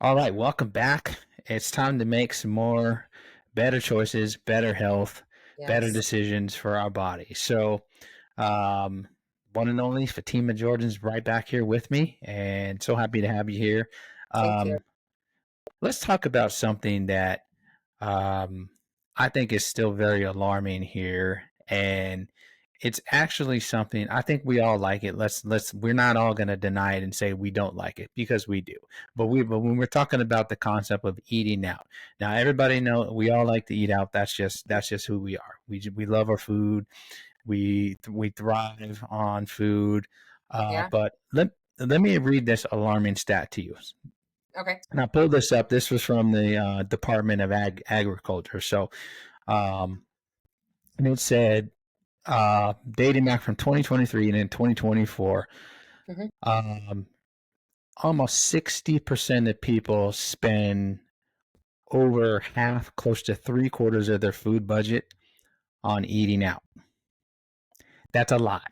All right, welcome back. It's time to make some more better choices, better health, better Yes. decisions for our body. Um, one and only Fatima Jordan's right back here with me, and so happy to have you here. Thank you. Um, let's talk about something that um, I think is still very alarming here, and it's actually something I think we all like it. Let's we're not all going to deny it and say we don't like it because we do. But when we're talking about the concept of eating out, now everybody know we all like to eat out. That's just who we are. We love our food. We thrive on food. Yeah. But let me read this alarming stat to you. Okay. And I pulled this up. This was from the Department of Agriculture. Um, and it said, dating back from 2023 and in 2024, Hmm. um, almost 60% of people spend over half, close to three-quarters of their food budget on eating out. That's a lot.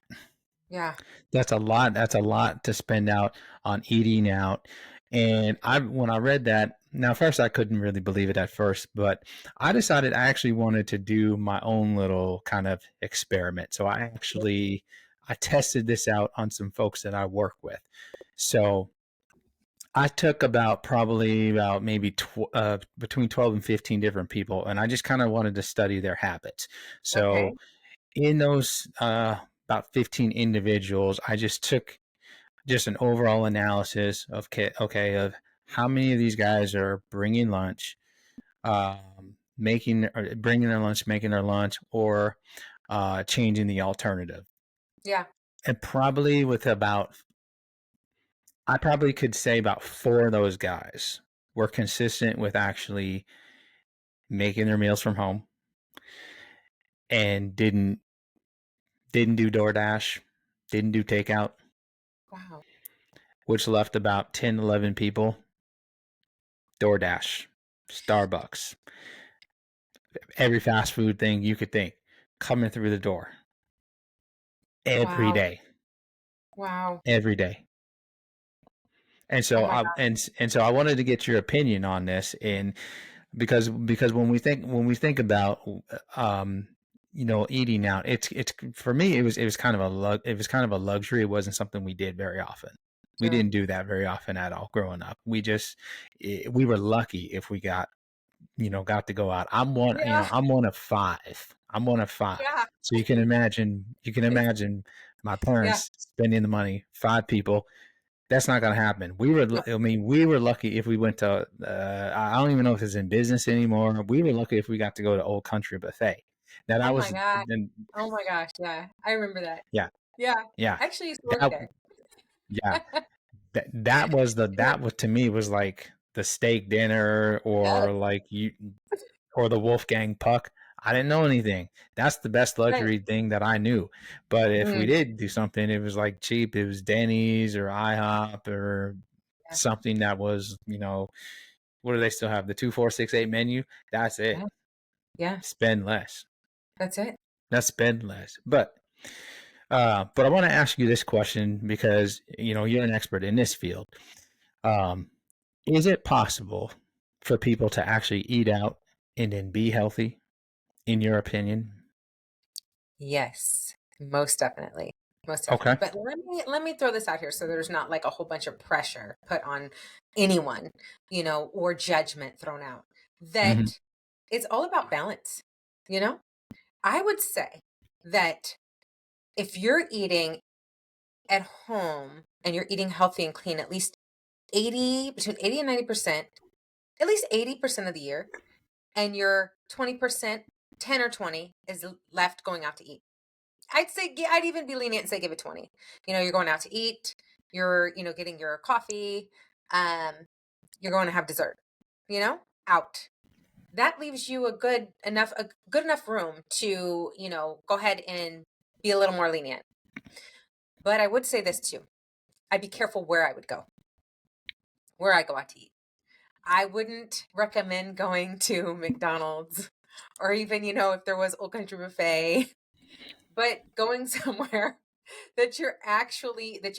Yeah. That's a lot. That's a lot to spend out on eating out. And when I read that, now first I couldn't really believe it at first, but I decided I actually wanted to do my own little kind of experiment. I tested this out on some folks that I work with. So I took about probably about maybe between 12 and 15 different people, and I just kind of wanted to study their habits. So Okay. in those about 15 individuals, I just took just an overall analysis of of how many of these guys are bringing lunch, making or bringing their lunch, making their lunch, or changing the alternative. Yeah. And probably with about, I probably could say about four of those guys were consistent with actually making their meals from home and didn't do DoorDash, didn't do takeout, Wow. which left about 10, 11 people DoorDash, Starbucks, every fast food thing you could think coming through the door every Wow. day, Wow. every day. And Oh so my I God. and so I wanted to get your opinion on this, and because when we think about eating out, it's for me it was kind of it was kind of a luxury. It wasn't something we did very often. We Sure. didn't do that very often at all growing up. We were lucky if we got to go out. Yeah. I'm one of five. I'm one of five. Yeah. So you can imagine my Yeah. parents spending the money, five people. That's not going to happen. No. I mean, we were lucky if we went to, I don't even know if it's in business anymore. We were lucky if we got to go to Old Country Buffet. Now Oh that my was, God. then, Oh my gosh. Yeah. I remember that. yeah, Yeah. yeah, I actually used to work that, there. yeah, that was to me was like the steak dinner Yes. or the Wolfgang Puck. I didn't know anything. That's the best Right. luxury thing that I knew. But if we Mm. did do something, it was like cheap. It was Denny's or IHOP or Yeah. something that was, what do they still have? The 2468 menu? That's it. Yeah. Yeah. Spend less. That's it. That's spend less. But I want to ask you this question because you're an expert in this field. Um, is it possible for people to actually eat out and then be healthy? In your opinion? Yes. Most definitely. Most definitely. Okay. But let me throw this out here so there's not like a whole bunch of pressure put on anyone, or judgment thrown out. Hmm. That it's all about balance, you know? I would say that if you're eating at home and you're eating healthy and clean at least between 80 and 90%, at least 80% of the year, and your 20%, 10 or 20 is left going out to eat. I'd say I'd even be lenient and say give it 20. You're going out to eat, you're, getting your coffee, um, you're going to have dessert, out. That leaves you a good enough room to, go ahead and be a little more lenient. But I would say this too. I'd be careful where I would go, where I go out to eat. I wouldn't recommend going to McDonald's or even, if there was Old Country Buffet, but going somewhere that you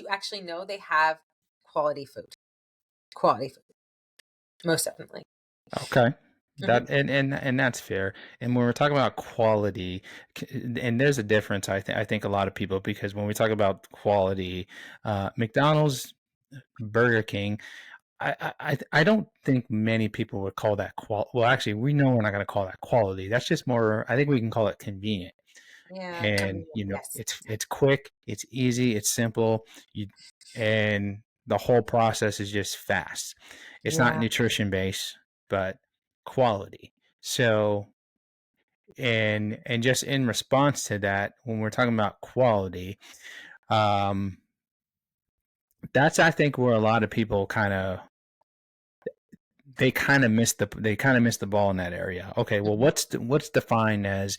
actually know they have quality food. Quality food. most definitely. Okay. Mhm. And that's fair. And when we're talking about quality, and there's a difference, I think a lot of people, because when we talk about quality, McDonald's, Burger King, I don't think many people would call that well, actually, we know we're not going to call that quality. That's just more. I think we can call it convenient. Yeah, And convenient, yes. it's quick, it's easy, it's simple. You and the whole process is just fast. It's not Yeah, nutrition based, but quality. So and just in response to that, when we're talking about quality, um, that's I think where a lot of people they kind of miss the ball in that area. Okay, well, mhm, what's defined as,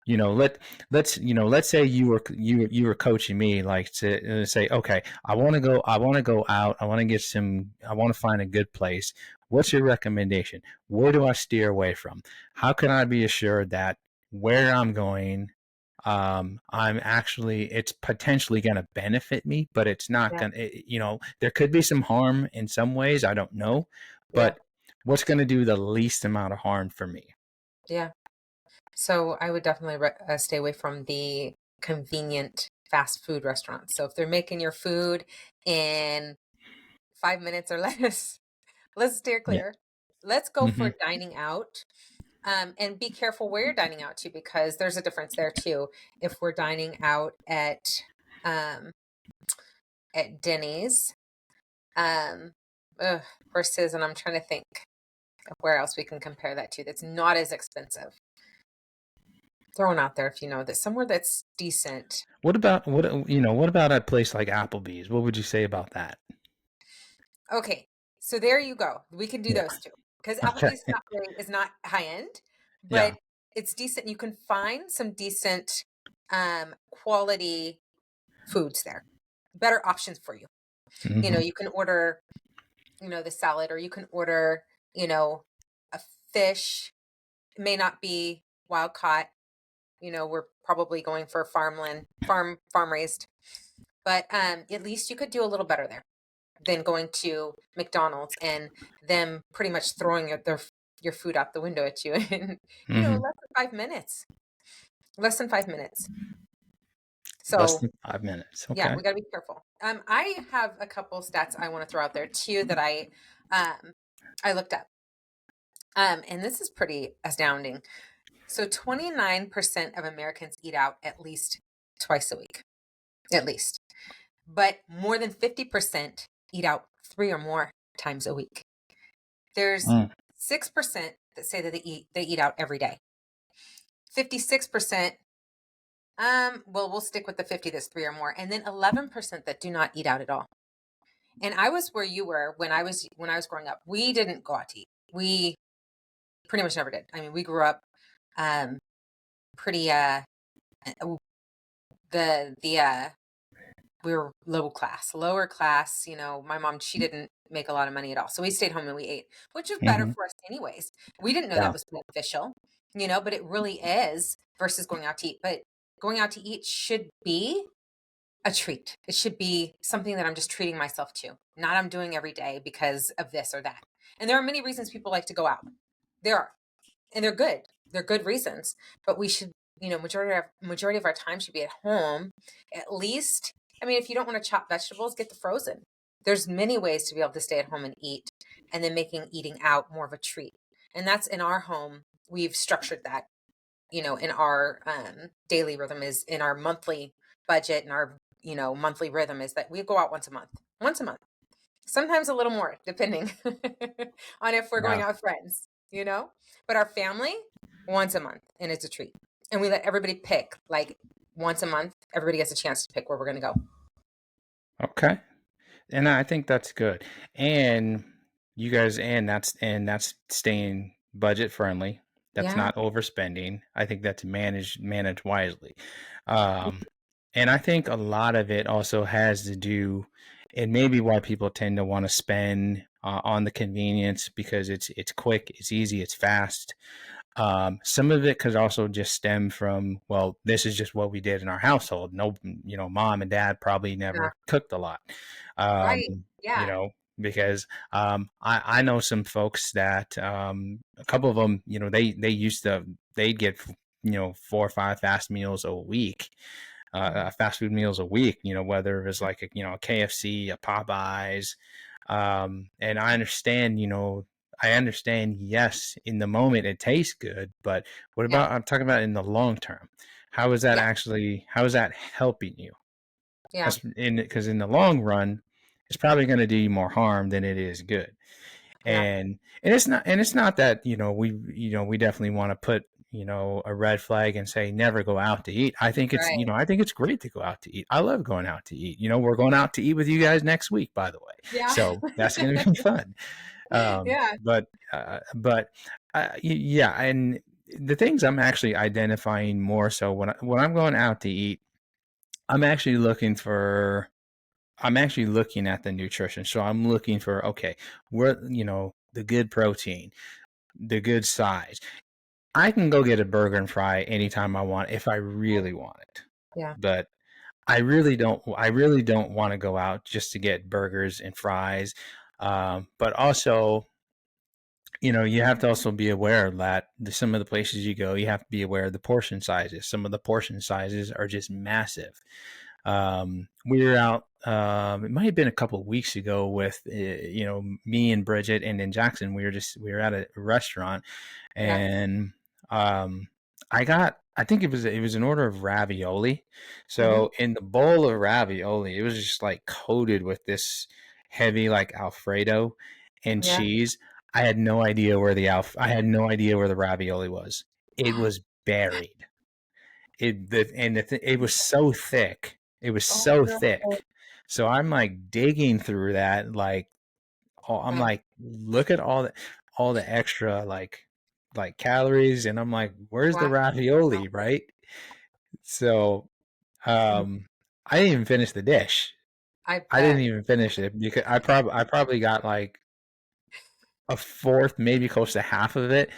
let's say you were coaching me, like, to say, okay, I want to go out, I want to find a good place. What's your recommendation? Where do I steer away from? How can I be assured that where I'm going, I'm actually, it's potentially going to benefit me, but it's not yeah, going to, there could be some harm in some ways, I don't know, yeah, but what's going to do the least amount of harm for me? yeah. So I would definitely stay away from the convenient fast food restaurants. So if they're making your food in 5 minutes or less, let's steer Yeah. clear. Let's go Hmm. for dining out. And be careful where you're dining out to, because there's a difference there too. If we're dining out um, at Denny's, um, ugh, versus, and I'm trying to think of where else we can compare that to that's not as expensive. Throwing out there, if you know that somewhere that's decent. What about a place like Applebee's? What would you say about that? Okay, so there you go. We can do Yeah. those two, because Okay. Applebee's is not high end, Yeah. but it's decent. You can find some decent quality foods there. Better options for you. Hmm. You can order, the salad, or you can order, a fish. It may not be wild caught. We're probably going for farm raised, but at least you could do a little better there than going to McDonald's and them pretty much throwing your food out the window at you in, Hmm. less than 5 minutes. Less than 5 minutes. Less So than 5 minutes. yeah, Okay. we got to be careful. I have a couple stats I want to throw out there too that I looked up. And this is pretty astounding. So 29% of Americans eat out at least twice a week, at least. But more than 50% eat out 3 or more times a week. There's Mm. 6% that say that they eat out every day. 56%, well, we'll stick with the 50 that's 3 or more, and then 11% that do not eat out at all. And I was where you were when I was growing up. We didn't go out to eat. We pretty much never did. I mean, we grew up um pretty uh, the we were lower class. My mom, she didn't make a lot of money at all. So we stayed home and we ate, which was better Hmm. for us anyways. We didn't know that Yeah. was beneficial, but it really is versus going out to eat. But going out to eat should be a treat. It should be something that I'm just treating myself to, not I'm doing every day because of this or that. And there are many reasons people like to go out. There are, and they're good. They're good reasons, but we should, majority of our time should be at home. At least, I mean, if you don't want to chop vegetables, get the frozen. There's many ways to be able to stay at home and eat, and then making eating out more of a treat. And that's in our home. We've structured that, in our daily rhythm, is in our monthly budget, and our monthly rhythm is that we go out once a month, sometimes a little more, depending on if we're going Yeah. out with friends, but our family, once a month, and it's a treat. And we let everybody pick, like, once a month, everybody gets a chance to pick where we're going to go. Okay. And I think that's good. And that's staying budget friendly. That's Yeah. not overspending. I think that's managed wisely. Um, and I think a lot of it also has to do, and maybe why people tend to want to spend on the convenience, because it's quick, it's easy, it's fast. Some of it could also just stem from, well, this is just what we did in our household. No, mom and dad probably Yeah. never cooked a lot. Um, Right. Yeah. because I know some folks that a couple of them, they used to they'd get 4 or 5 fast meals a week, Mhm. fast food meals a week. Whether it was like a KFC, a Popeyes, and I understand. Yes, in the moment it tastes good, but what Yeah. about I'm talking about in the long term? How is that Yeah. actually? How is that helping you? Yeah. Because in the long run, it's probably going to do you more harm than it is good. Yeah. And it's not that we definitely want to put a red flag and say never go out to eat. Right. I think it's great to go out to eat. I love going out to eat. We're going out to eat with you guys next week, by the way, Yeah. so that's going to be fun. Yeah. But yeah, and the things I'm actually identifying more so when I'm going out to eat, I'm actually looking for I'm actually looking at the nutrition. So I'm looking for, okay, where, the good protein, the good size. I can go get a burger and fry anytime I want if I really want it. Yeah. But I really don't want to go out just to get burgers and fries. But also, you have to also be aware that some of the places you go, you have to be aware of the portion sizes. Some of the portion sizes are just massive. We were out. It might have been a couple of weeks ago with me and Bridget, and in Jackson, we were at a restaurant, Yeah. and um, I think it was an order of ravioli. Hmm. So in the bowl of ravioli, it was just like coated with this heavy like Alfredo and Yeah. cheese. I had no idea where the ravioli was. It was buried. It was so thick. It was Oh so no. thick. So I'm like digging through that, like I'm Yeah. like, look at all the extra like calories, and I'm like, where's the Wow. ravioli, right? So Mhm. um, I didn't even finish the dish. I I didn't bet. even finish it because I probably got like a fourth, maybe close to half of it,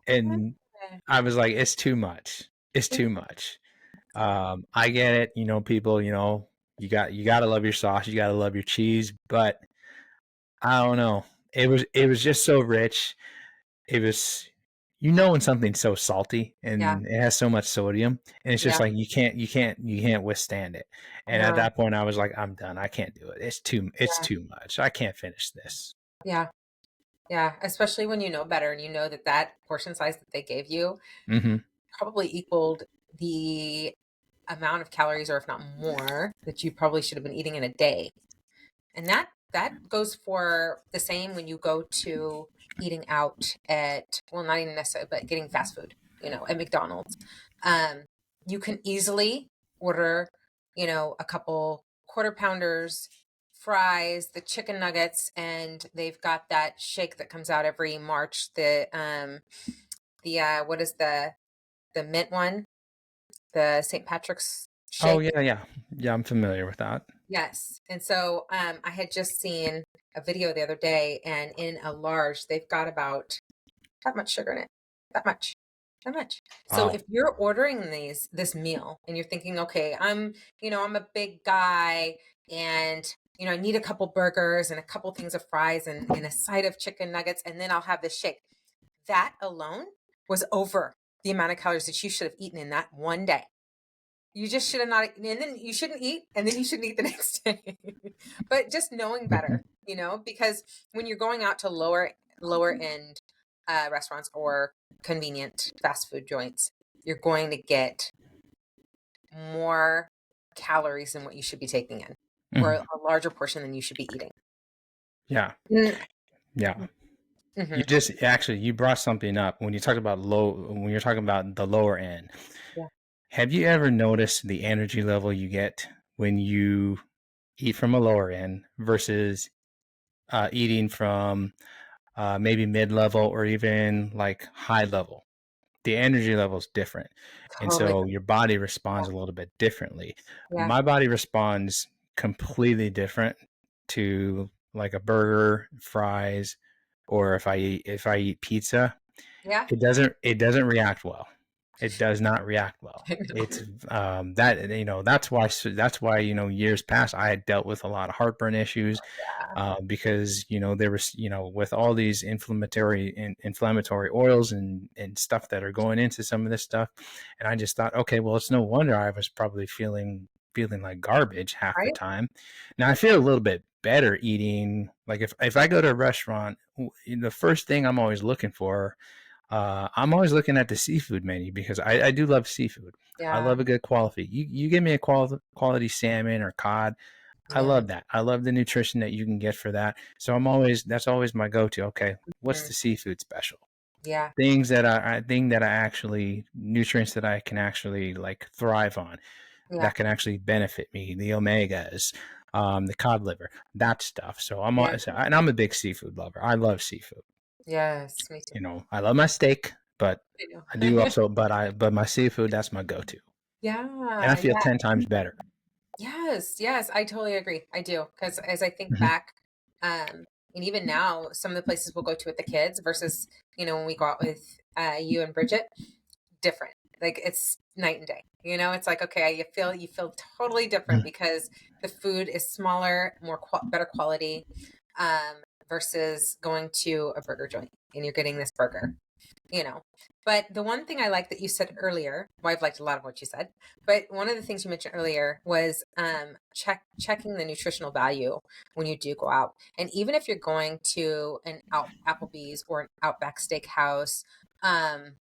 and Yeah. I was like, it's too much. It's too much. I get it. People. You gotta love your sauce. You gotta love your cheese. But I don't know. It was just so rich. It was. When something's so salty Yeah. and it has so much sodium, and it's just Yeah. like you can't withstand it. And at No. that point, I was like, I'm done. I can't do it. It's Yeah. too much. I can't finish this. Yeah. Yeah. Especially when you know better and you know that that portion size that they gave you Hmm. probably equaled the amount of calories, or if not more, that you probably should have been eating in a day. And that goes for the same when you go to eating out at, well, not even necessarily, but getting fast food, at McDonald's. Um, you can easily order, a couple quarter pounders, fries, the chicken nuggets, and they've got that shake that comes out every March. The what is the mint one? The St. Patrick's Oh shake. yeah, yeah, yeah. I'm familiar with that. Yes. And so I had just seen a video the other day, and in a large, they've got about that much sugar in it. That much. That much. So Wow. if you're ordering this meal and you're thinking, okay, I'm a big guy, and I need a couple burgers and a couple things of fries and a side of chicken nuggets, and then I'll have this shake. That alone was over the amount of calories that you should have eaten in that one day. You just should have not, and then you shouldn't eat, and then you shouldn't eat the next day. But just knowing better, because when you're going out to lower end restaurants or convenient fast food joints, you're going to get more calories than what you should be taking in, or Hmm. a larger portion than you should be eating. Yeah, Mm. yeah. You Mhm. just actually you brought something up when you talked about when you're talking about the lower end. Yeah. Have you ever noticed the energy level you get when you eat from a lower end versus eating from maybe mid level or even like high level? The energy level is different. And Totally. so your body responds a little bit differently. Yeah. My body responds completely different to like a burger, fries, or if I eat pizza, Yeah. it doesn't react well. It does not react well. I It's know. that that's why years past I had dealt with a lot of heartburn issues Yeah. because there was with all these inflammatory oils and stuff that are going into some of this stuff, and I just thought, okay, well, it's no wonder I was probably feeling like garbage half the Right? time. Now I feel a little bit better eating. Like if I go to a restaurant, the first thing I'm always looking at the seafood menu because I do love seafood. I Yeah. love a good quality. You give me a quality salmon or cod. I Yeah. love that. I love the nutrition that you can get for that. So that's always my go to. Okay, what's Mm. the seafood special? Yeah. Things that I think that I actually nutrients that I can actually like thrive on Yeah. that can actually benefit me. The omegas, the cod liver, that stuff. Yeah. And I'm a big seafood lover. I love seafood. Yes, me too. I love my steak, but I I do know. also, but my seafood, that's my go-to. And I Yeah, feel yeah. 10 times better. Yes, yes, I totally agree. I do, because as I think Hmm. back, and even now, some of the places we'll go to with the kids versus, when we go out with you and Bridget, different. Like it's night and day. It's like, okay, you feel totally different because the food is smaller, better quality, versus going to a burger joint and you're getting this burger you know. But the one thing I like that you said earlier, well, I've liked a lot of what you said, but one of the things you mentioned earlier was checking the nutritional value when you do go out. And even if you're going to an Applebee's or an Outback Steakhouse, um,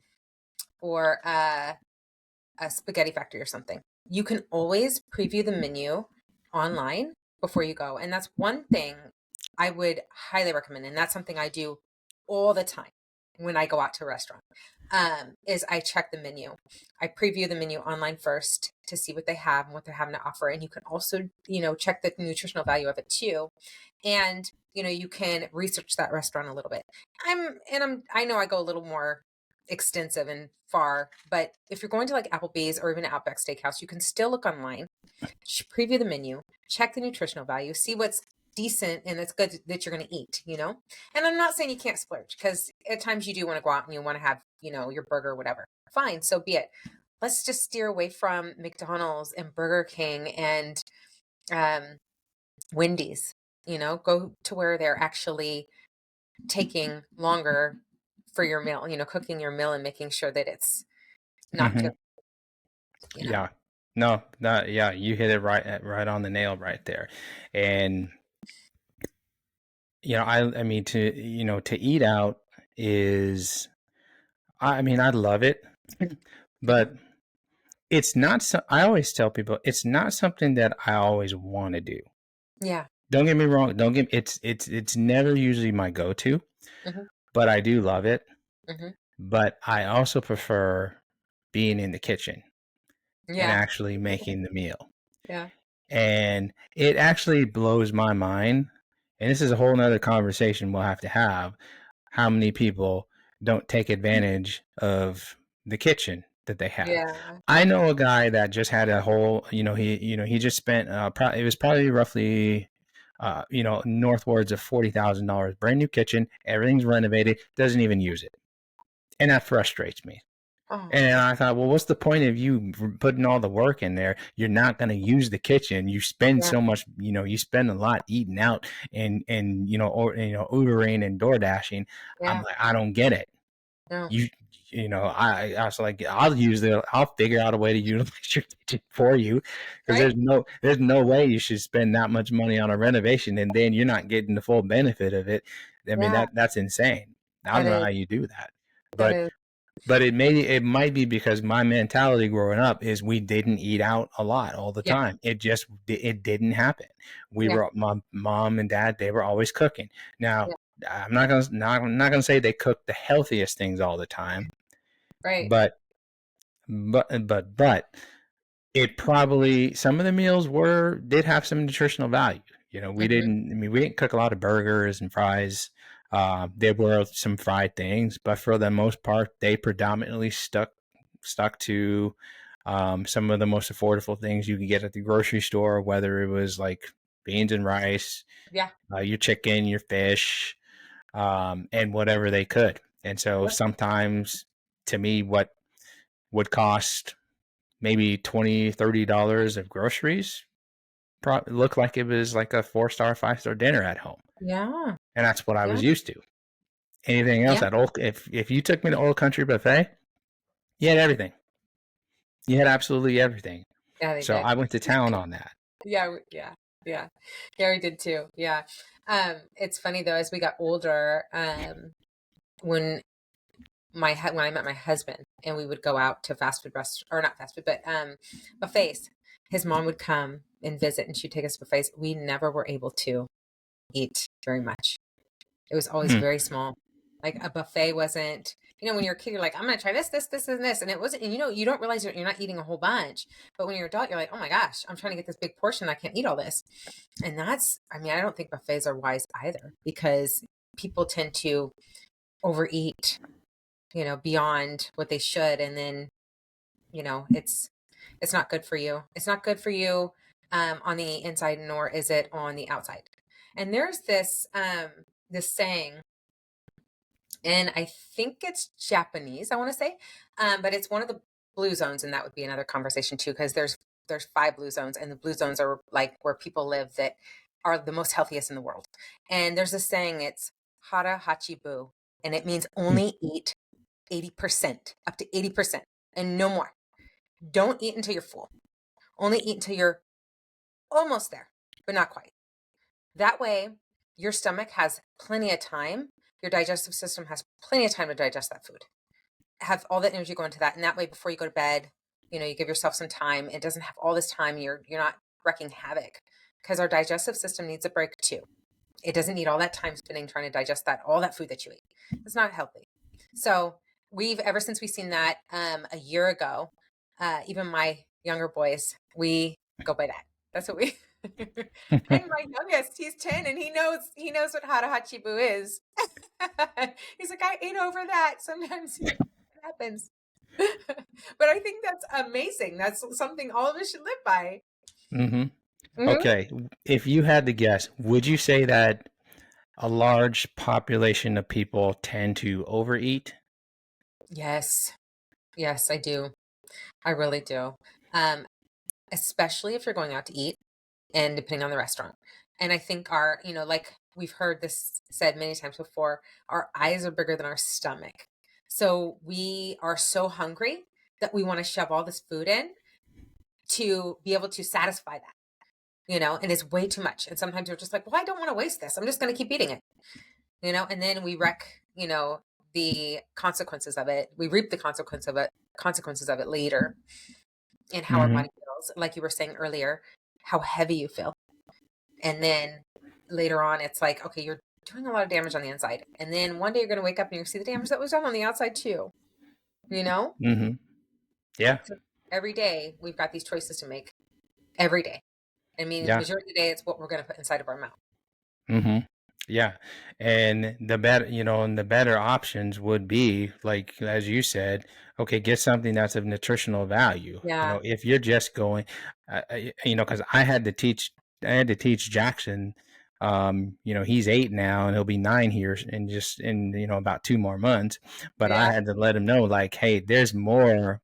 or a spaghetti factory or something. You can always preview the menu online before you go. And that's one thing I would highly recommend. And that's something I do all the time when I go out to a restaurant. Is I check the menu. I preview the menu online first to see what they have and what they're having to offer. And you can also, check the nutritional value of it too. And you can research that restaurant a little bit. I know I go a little more extensive and far, but if you're going to like Applebee's or even Outback Steakhouse, you can still look online, preview the menu, check the nutritional value, see what's decent and that's good that you're going to eat. And I'm not saying you can't splurge because at times you do want to go out and you want to have, your burger or whatever. Fine, so be it. Let's just steer away from McDonald's and Burger King and um, Wendy's. Go to where they're actually taking longer for your meal, cooking your meal and making sure that it's not Hmm. just, you know. Yeah. No, that, yeah, you hit it right on the nail right there. And, I mean, to eat out is, I mean, I love it, Mhm. but I always tell people it's not something that I always want to do. Yeah. Don't get me wrong. Don't get it's never usually my go-to, Mhm. but I do love it. Mhm. But I also prefer being in the kitchen and Yeah. actually making the meal. Yeah. And it actually blows my mind. And this is a whole nother conversation we'll have to have. How many people don't take advantage of the kitchen that they have? Yeah. I know a guy that just had a whole, he just spent, it was probably roughly, northwards of $40,000, brand new kitchen, everything's renovated, doesn't even use it, and that frustrates me. Oh, And I thought, well, what's the point of you putting all the work in there? You're not going to use the kitchen. You spend yeah. so much, you spend a lot eating out and Ubering and Door Dashing. I'm Yeah. like, I don't get it. No. You I was like, I'll figure out a way to utilize your kitchen for you because Right? there's no way you should spend that much money on a renovation and then you're not getting the full benefit of it. I mean, Yeah. that's insane. I That don't know is how you do that. that But is it might be because my mentality growing up is we didn't eat out a lot all the yeah. time. It didn't happen. Yeah. My mom and dad, they were always cooking. Now, Yeah. I'm not gonna say they cooked the healthiest things all the time, Right. but but it probably some of the meals were did have some nutritional value. Mhm. We didn't cook a lot of burgers and fries. There were some fried things, but for the most part, they predominantly stuck to some of the most affordable things you could get at the grocery store, whether it was like beans and rice, Yeah. your chicken, your fish, and whatever they could. And so Yep. sometimes, to me, would cost maybe $20, $30 of groceries. Looked like it was like a 4-star, 5-star dinner at home, Yeah. and that's what I Yeah. was used to. Anything else Yeah. at old, if you took me to Old Country Buffet, you had everything. You had absolutely everything. Yeah, they So did. I went to town on that. Yeah, yeah, yeah. Yeah, we did too. Yeah. It's funny though, as we got older, when when I met my husband and we would go out to fast food or not fast food, but buffets. His mom would come and visit and she'd take us to buffets. We never were able to eat very much. It was always Mm, very small. Like a buffet wasn't, when you're a kid, you're like, I'm going to try this, this, this, and this. And it wasn't, and you don't realize you're not eating a whole bunch. But when you're an adult, you're like, oh my gosh, I'm trying to get this big portion. I can't eat all this. And I don't think buffets are wise either because people tend to overeat, beyond what they should. And then, it's not good for you. It's not good for you on the inside, nor is it on the outside. And there's this saying, and I think it's Japanese, I want to say, but it's one of the blue zones, and that would be another conversation too, because there's 5 blue zones, and the blue zones are like where people live that are the most healthiest in the world. And there's a saying, it's hara hachi bu, and it means mm, only eat 80%, up to 80%, and no more. Don't eat until you're full. Only eat until you're almost there, but not quite. That way, your stomach has plenty of time. Your digestive system has plenty of time to digest that food. Have all that energy go into that. And that way, before you go to bed, you give yourself some time. It doesn't have all this time. You're not wreaking havoc because our digestive system needs a break too. It doesn't need all that time spending trying to digest all that food that you eat. It's not healthy. So ever since we've seen that a year ago, even my younger boys, we go by that. That's what we. And my youngest, he's 10, and he knows what hara hachibu is. He's like, I ate over that. Sometimes it happens. But I think that's amazing. That's something all of us should live by. mm-hmm. Hmm. Okay, if you had to guess, would you say that a large population of people tend to overeat? Yes. Yes, I do. I really do. Um, Especially if you're going out to eat and depending on the restaurant. And I think like we've heard this said many times before, our eyes are bigger than our stomach. So we are so hungry that we want to shove all this food in to be able to satisfy that, and it's way too much. And sometimes you're just like, well, I don't want to waste this. I'm just going to keep eating it, and then we wreck, the consequences of it. We reap the consequences of it later in how our Mm-hmm. body feels. Like you were saying earlier, how heavy you feel. And then later on, it's like, okay, you're doing a lot of damage on the inside. And then one day you're going to wake up and you see the damage that was done on the outside too, you know? Mm-hmm. Yeah. So every day we've got these choices to make every day. I mean, Yeah. majority of the day, it's what we're going to put inside of our mouth. Mm-hmm. Yeah. And the better options would be, like, as you said, okay, get something that's of nutritional value. Yeah. If you're just going, because I had to teach Jackson, he's 8 now and he'll be 9 here in about 2 more months. But I Yeah. had to let him know, like, hey, there's more.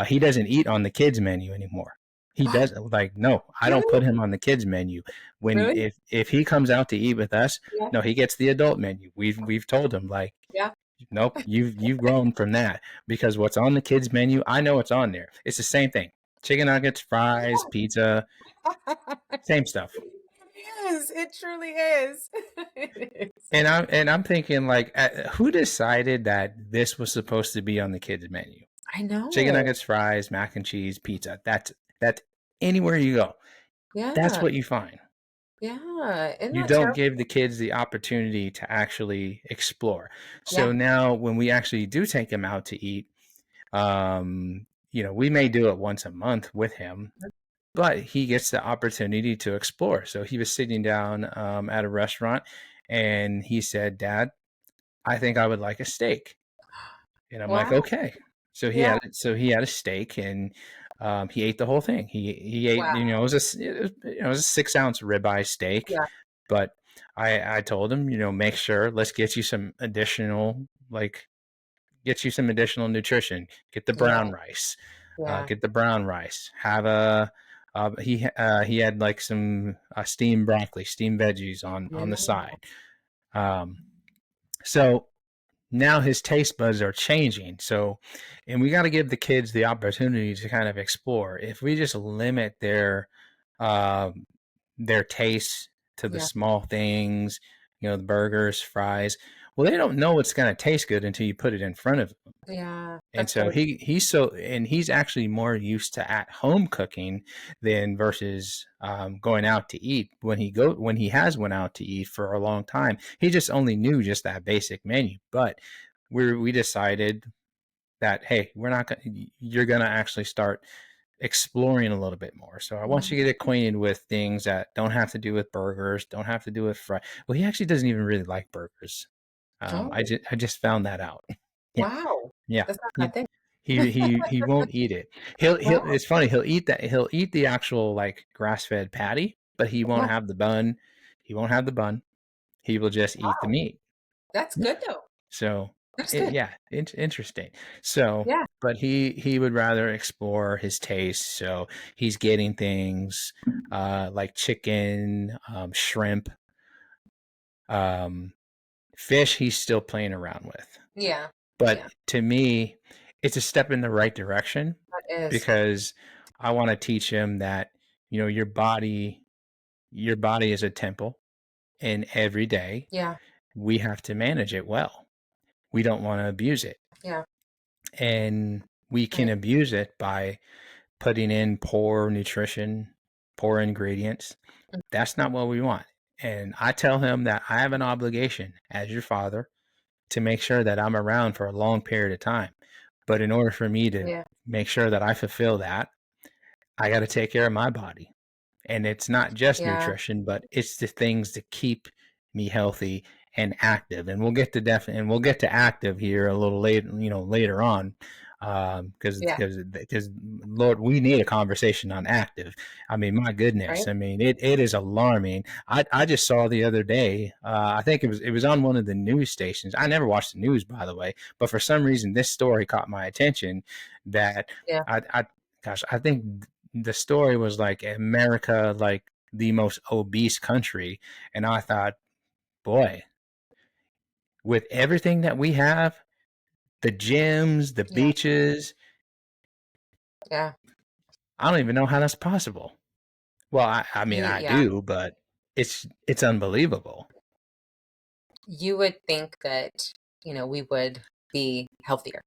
He doesn't eat on the kids menu anymore. He What? does like, no, I don't Really? put him on the kids menu. When Really? if he comes out to eat with us, Yeah. no, he gets the adult menu. We've told him, like, Yeah. nope, you've grown from that, because what's on the kids menu, I know it's on there. It's the same thing: chicken nuggets, fries, pizza, same stuff. It is. It truly is. It is. And I'm thinking, like, who decided that this was supposed to be on the kids menu? I Chicken know. nuggets, fries, mac and cheese, pizza. That's anywhere you go. That's Yeah. what you find. Yeah. Isn't You that don't terrible? give the kids the opportunity to actually explore. Yeah. So now when we actually do take him out to eat, we may do it once a month with him, but he gets the opportunity to explore. So he was sitting down at a restaurant and he said, Dad, I think I would like a steak. And I'm like, Wow. okay. Yeah. He had a steak, and he ate the whole thing. He ate, Wow. it was a 6-ounce ribeye steak, Yeah. but I told him, make sure, let's get you some additional, like, get you some additional nutrition. Get the Yeah. brown rice. Yeah. Get the brown rice. Have a he had like some steamed broccoli, steamed veggies on the Yeah. side. Um, so now his taste buds are changing. So, and we got to give the kids the opportunity to kind of explore. If we just limit um, their tastes to the Yeah. small things, the burgers, fries, well, they don't know it's going to taste good until you put it in front of them. Yeah. And That's so good. he's actually more used to at home cooking than versus going out to eat. When he has went out to eat for a long time, he just only knew just that basic menu. But we decided that, hey, we're not gonna you're gonna actually start exploring a little bit more. So I Yeah. want you to get acquainted with things that don't have to do with burgers, don't have to do with fry. Well, he actually doesn't even really like burgers. Oh, I just found that out. Yeah, wow. yeah. That's not a He bad thing. he won't eat it. He'll Wow. It's funny, he'll eat the actual like grass-fed patty, but he won't Yeah. have the bun. He won't have the bun. He will just eat the Wow. meat. That's Yeah. good though. So, That's good. yeah, interesting. So, Yeah. but he would rather explore his taste. So he's getting things like chicken, shrimp, um, fish. He's still playing around with. Yeah. But Yeah. to me, it's a step in the right direction That is. because I want to teach him that your body is a temple, and every day Yeah. we have to manage it well. We don't want to abuse it. Yeah. And we can Right. abuse it by putting in poor nutrition, poor ingredients. Mm. That's not what we want. And I tell him that I have an obligation as your father to make sure that I'm around for a long period of time. But in order for me to Yeah. make sure that I fulfill that, I got to take care of my body. And it's not just Yeah. nutrition, but it's the things that keep me healthy and active. And we'll get to active here a little later, later on, Yeah. because Lord, we need a conversation on active. I mean, my goodness, Right. I mean, it is alarming. I just saw the other day. I think it was on one of the news stations. I never watched the news, by the way, but for some reason, this story caught my attention. That Yeah. I gosh, I think the story was like America, like the most obese country. And I thought, boy, with everything that we have, the gyms, the Yeah. beaches, Yeah. I don't even know how that's possible. Well, I mean, I Yeah. do, but it's unbelievable. You would think that, we would be healthier,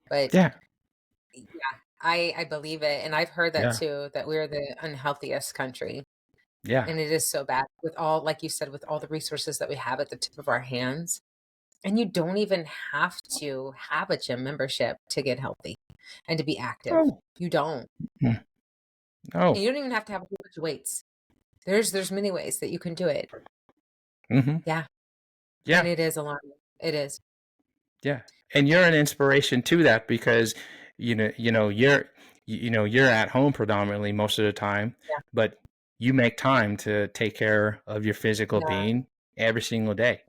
but Yeah, yeah, I believe it. And I've heard that yeah, too, that we're the unhealthiest country. yeah. And it is so bad with all, like you said, with all the resources that we have at the tip of our hands. And you don't even have to have a gym membership to get healthy and to be active. Oh, You don't. mm, And oh, you don't even have to have a whole bunch of weights. There's many ways that you can do it. mm-hmm. Yeah. And Yeah. it is alarming. It is. Yeah. And you're an inspiration to that because you're at home predominantly most of the time, Yeah. but you make time to take care of your physical Yeah. being every single day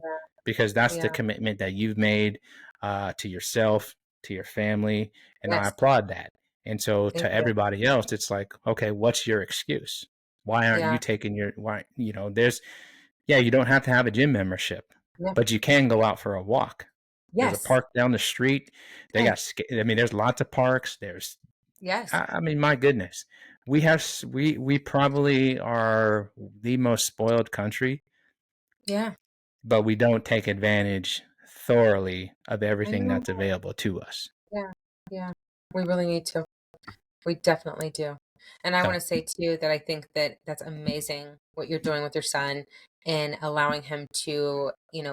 because Yeah. that's the Yeah. commitment that you've made to yourself, to your family, and I Yes. applaud that. And so Thank to you. everybody else, it's like, okay, what's your excuse? Why aren't you Yeah. taking your why there's yeah, you don't have to have a gym membership, Yeah. but you can go out for a walk. There's a Yes. park down the street. They Yes. got, I mean, there's lots of parks. Yes. I mean, my goodness, we probably are the most spoiled country, Yeah. but we don't take advantage thoroughly of I everything know. that's available to us. Yeah. Yeah. We really need to. We definitely do. And I want So, to say too that I think that that's amazing what you're doing with your son and allowing him to,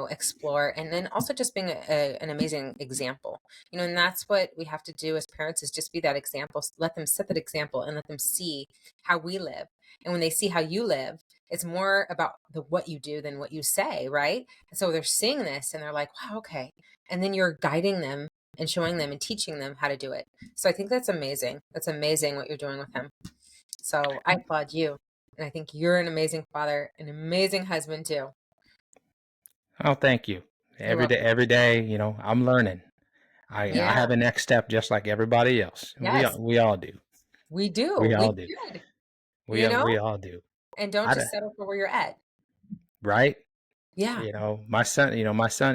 explore and then also just being an amazing example. And that's what we have to do as parents is just be that example. Let them set that example and let them see how we live. And when they see how you live, it's more about the what you do than what you say, right? And so they're seeing this and they're like, wow, okay. And then you're guiding them and showing them and teaching them how to do it. So I think that's amazing. That's amazing what you're doing with him. So I applaud you. And I think you're an amazing father, an amazing husband too. oh, thank you. You're welcome. Every day, I'm learning. I Yeah. have a next step just like everybody else. Yes. We all do. We do. We We all do. should, you know? We all do. And don't I, just settle for where you're at. right? Yeah. My son,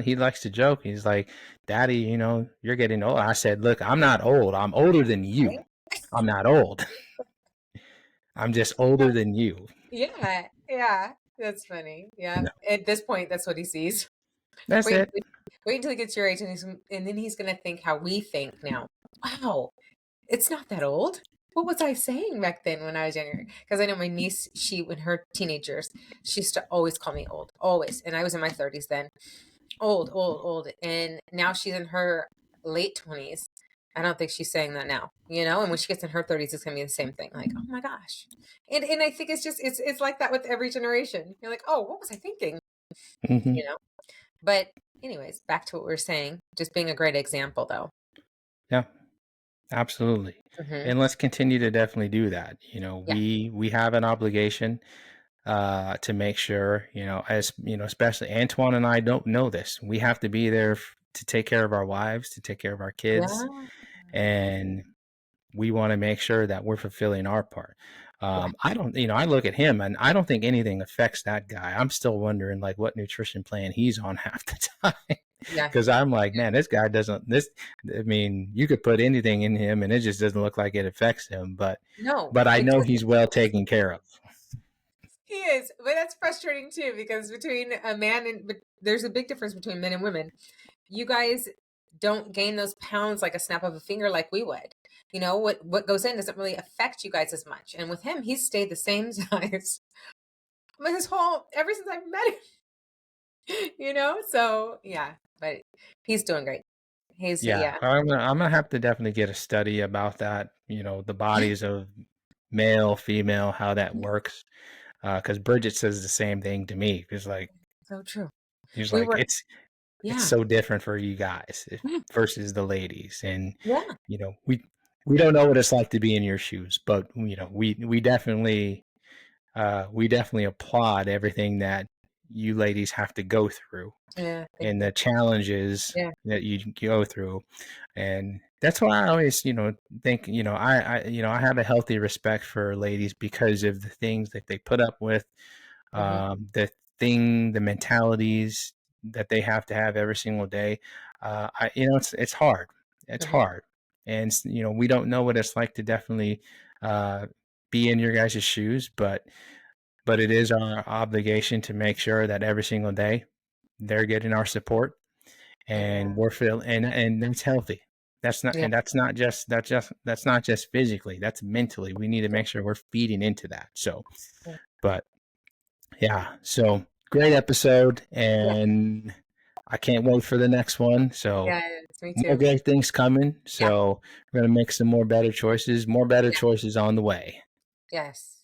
he likes to joke. He's like, "Daddy, you're getting old." I said, "Look, I'm not old. I'm older than you. Right? I'm not old. I'm just older than you." Yeah. Yeah. That's funny. Yeah. No, At this point, that's what he sees. that's Wait, it. wait until he gets your age, and then he's gonna think how we think now. Wow, it's not that old. What was I saying back then when I was younger? Because I know my niece, when her teenagers, she used to always call me old, always. And I was in my 30s then. Old, old, old. And now she's in her late 20s. I don't think she's saying that now, And when she gets in her 30s, it's gonna be the same thing. Like, oh my gosh. And I think it's like that with every generation. You're like, oh, what was I thinking? Hmm. You know? But anyways, back to what we were saying. Just being a great example though. Yeah, absolutely. Hmm. And let's continue to definitely do that. Yeah. We have an obligation to make sure, as especially Antoine and I don't know this. We have to be there to take care of our wives, to take care of our kids, Yeah. and we want to make sure that we're fulfilling our part. Yeah. I don't, I look at him and I don't think anything affects that guy. I'm still wondering like what nutrition plan he's on half the time. Yeah. Because I'm like, man, this guy doesn't. I mean, you could put anything in him, and it just doesn't look like it affects him. No, But I know because he's well taken care of. he is. But that's frustrating too, because between a man but there's a big difference between men and women. You guys don't gain those pounds like a snap of a finger like we would. What goes in doesn't really affect you guys as much. And with him, he's stayed the same size ever since I've met him. So yeah, but he's doing great. Yeah, Yeah. I'm gonna have to definitely get a study about that. The Yeah. bodies of male, female, how that works. Because Bridget says the same thing to me. So true. He's We like, were, it's yeah. so different for you guys Yeah. versus the ladies, and Yeah. you know, we we don't know what it's like to be in your shoes, but we definitely applaud everything that you ladies have to go through Yeah. Thank and you. the challenges Yeah. that you go through. And that's why I always, think, I have a healthy respect for ladies because of the things that they put up with, Hmm. the mentalities that they have to have every single day. It's hard. It's Hmm. hard. And, we don't know what it's like to definitely uh, be in your guys' shoes, but it is our obligation to make sure that every single day they're getting our support and Yeah. we're feeling and that's healthy. That's not Yeah. and that's not just physically, that's mentally. We need to make sure we're feeding into that. So, Yeah. but yeah, so great episode Yeah. and I can't wait for the next one. So Yes, me more too. great things coming. Yeah. So we're gonna make some more better choices on the way. Yes.